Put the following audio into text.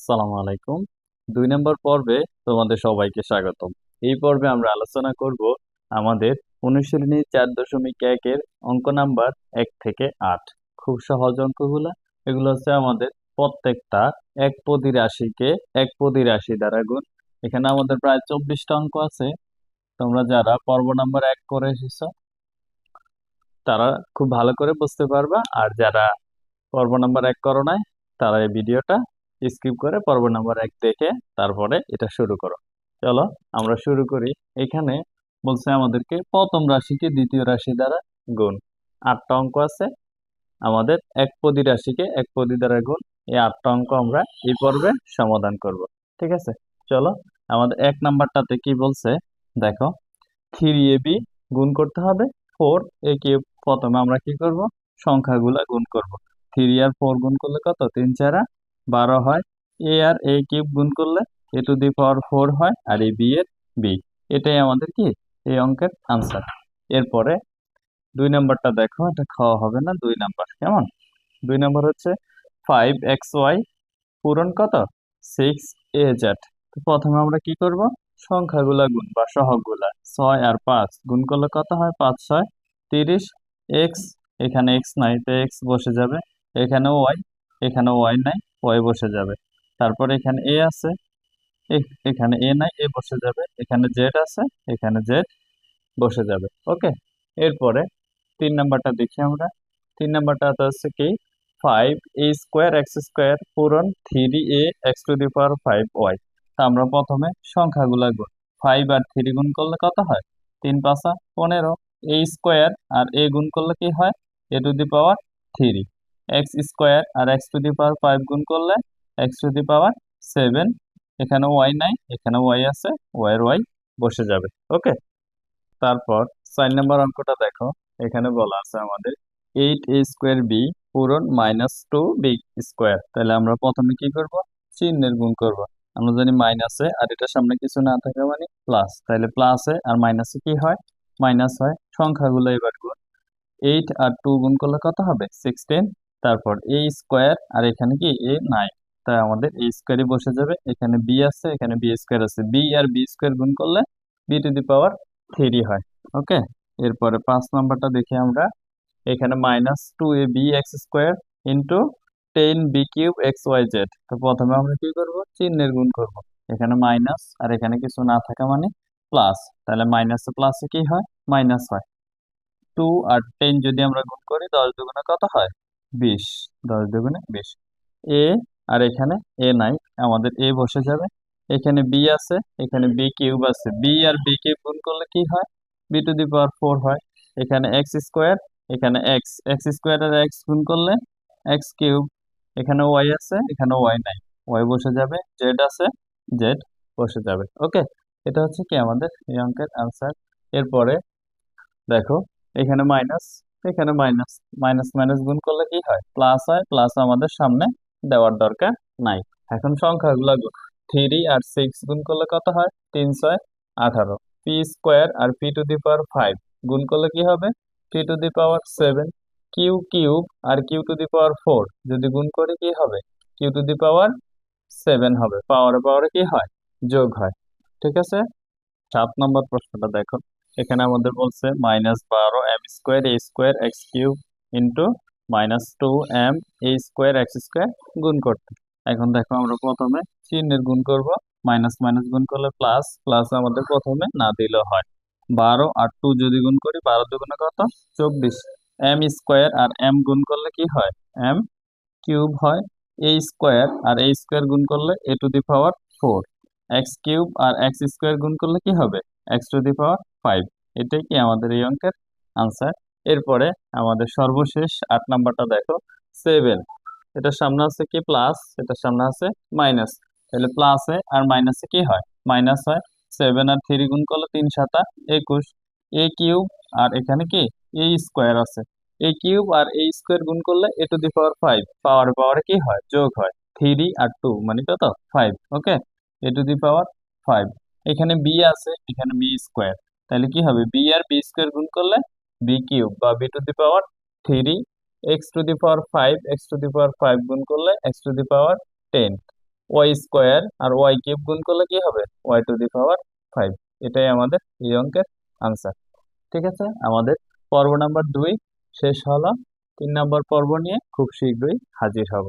আসসালামু আলাইকুম। 2 নম্বর পর্বে তোমাদের সবাইকে স্বাগতম। এই পর্বে আমরা আলোচনা করব আমাদের অনুশীলনী 4.1-এর অঙ্ক নাম্বার 1 থেকে 8। খুব সহজ অঙ্কগুলা। এগুলো হচ্ছে আমাদের প্রত্যেকটা একপদী রাশিকে একপদী রাশি দ্বারা গুণ। এখানে আমাদের প্রায় 24টা অঙ্ক আছে। তোমরা যারা পর্ব নাম্বার 1 করে এসেছো তারা খুব ভালো করে বুঝতে পারবা, আর যারা পর্ব নাম্বার 1 করো নাই তারা এই ভিডিওটা স্কিপ করে পর্ব নাম্বার 1 দেখে তারপরে এটা শুরু করো। চলো আমরা শুরু করি। এখানে বলছে আমাদেরকে প্রথম রাশিকে দ্বিতীয় রাশি দ্বারা গুণ। 8টা অঙ্ক আছে। আমাদের একপদী রাশিকে একপদী দ্বারা গুণ। এই 8টা অঙ্ক আমরা এই পর্বে সমাধান করব। ঠিক আছে, চলো। আমাদের 1 নাম্বারটাতে কি বলছে দেখো। 3ab গুণ করতে হবে 4a কিউব। প্রথমে আমরা কি করব, সংখ্যাগুলা গুণ করব। 3 আর 4 গুণ করলে কত, 3 4 12 হয়। a আর a কিউব গুণ করলে a⁴ হয়, আর এই b এর b। এটাই আমাদের কি এই অঙ্কের আনসার। এরপরে 2 নাম্বারটা দেখো, এটা খাওয়া হবে না। 2 নাম্বার কেমন? 2 নাম্বার হচ্ছে 5xy পূরণ কত, 6az। তো প্রথমে আমরা কি করব, সংখ্যাগুলা গুণ বা সহগগুলা। 6 আর 5 গুণ করলে কত হয়, 5 6 30। এক্স, এখানে এক্স নাই তো এক্স বসে যাবে। এখানে ওয়াই, এখানে ওয়াই নাই, ওয়াই বসে যাবে। তারপরে এখানে এ আছে, এখানে এ নাই, এ বসে যাবে। এখানে জেড আছে, এখানে জেড বসে যাবে। ওকে। এরপরে 3 নাম্বারটা দেখি আমরা। 3 নাম্বারটা হচ্ছে কি, 5a² x² পূরণ 3a x⁵5y। তা আমরা প্রথমে সংখ্যাগুলা গুণ। 5 আর 3 গুণ করলে কত হয়, 3 5 15। a² আর a গুণ করলে কি হয়, a⁻3। x² আর x⁵5 গুণ করলে x⁻7। এখানে ওয়াই নাই, এখানে ওয়াই আছে, ওয়াই এর ওয়াই বসে যাবে। ওকে। তারপর 4 নাম্বার অঙ্কটা দেখো। এখানে বলা আছে আমাদের 8a² b পূরণ -2b²। তাহলে আমরা প্রথমে কি করব, চিহ্নের গুণ করব। আমরা জানি মাইনাসে আর এটার সামনে কিছু না থাকে মানে প্লাস, তাহলে প্লাসে আর মাইনাসে কি হয়, মাইনাস হয়। সংখ্যাগুলো এবার গুণ। 8 আর 2 গুণ করলে কত হবে, 16। তারপর a² আর এখানে কি নাই, তাই আমাদের a² বসে যাবে। এখানে b আছে, এখানে b² আছে। b আর b² গুণ করলে b⁻3 হয়। ওকে। এরপরে 5 নাম্বারটা দেখি আমরা। এখানে -2ab x² into 10b³ xyz। তো প্রথমে আমরা কি করব, চিহ্নের গুণ করব। এখানে মাইনাস আর এখানে কিছু না থাকা মানে প্লাস, তাহলে মাইনাসে প্লাসে কি হয়, মাইনাস হয়। 2 আর 10 যদি আমরা গুণ করি, 10 দুগুণে কত হয়, 20। 10 দুগুণে 20। এ আর এখানে এ নাই, আমাদের এ বসে যাবে। এখানে বি আছে, এখানে b³ আছে। b আর b³ গুণ করলে কি হয়, b⁴ হয়। এখানে x², এখানে x² আর x গুণ করলে x³। এখানে ওয়াই আছে, এখানে ওয়াই নাই, ওয়াই বসে যাবে। জেড আছে, জেড বসে যাবে। ওকে। এটা হচ্ছে কি আমাদের এই অঙ্কের আনসার। এরপরে দেখো, এখানে মাইনাস, এখানে মাইনাস। মাইনাস মাইনাস গুণ করলে কি হয়, প্লাস হয়। প্লাস আমাদের সামনে দেওয়ার দরকার নাই। এখন সংখ্যাগুলো গুণ। 3 আর 6 গুণ করলে কত হয়, 3 6 18। p² আর p⁵ গুণ করলে কি হবে, p⁻7। কিউব আর q⁴ যদি গুণ করি কি হবে, q⁻7 হবে। পাওয়ারে পাওয়ারে কি হয়, যোগ হয়। ঠিক আছে। 7 নম্বর প্রশ্নটা দেখো। এখানে আমাদের বলছে -12m² a² x³ into -2m a² x² গুণ করতে। এখন দেখো আমরা প্রথমে চিহ্নের গুণ করব। মাইনাস মাইনাস গুণ করলে প্লাস, প্লাস আমাদের প্রথমে না দিলেও হয়। 12 আর 2 যদি গুণ করি, 12 দুগুণে কত, 24। m² আর m গুণ করলে কি হয়, m³ হয়। a² আর a² গুণ করলে a⁴ x³ আর x² গুণ করলে কি হবে, x⁵5। এটাই কি আমাদের এই অঙ্কের আনসার। এরপরে আমাদের সর্বশেষ 8 নাম্বারটা দেখো। 7, এটার সামনে আছে কি প্লাস, এটার সামনে আছে মাইনাস। তাহলে প্লাসে আর মাইনাসে কি হয়, মাইনাস হয়। 7 আর 3 গুণ করলে 3 7 21। a³ আর এখানে কি a² আছে। a³ আর a² গুণ করলে a⁵5। পাওয়ারে পাওয়ারে কি হয়, যোগ হয়। 3 আর 2 মানে কত, 5। ওকে। a⁵5। এখানে বি আছে, এখানে b²। তাহলে কি হবে, b আর b² গুণ করলে b³ বা b⁻3। x⁵5 x⁵5 গুণ করলে x⁻10। ওয়াই স্কোয়ার আর ওয়াই কিউব গুণ করলে কি হবে, ওয়াই টু দি পাওয়ার 5। এটাই আমাদের এই অঙ্কের আনসার। ঠিক আছে, আমাদের পর্ব নাম্বার 2 শেষ হলো। 3 নম্বর পর্ব নিয়ে খুব শীঘ্রই হাজির হব।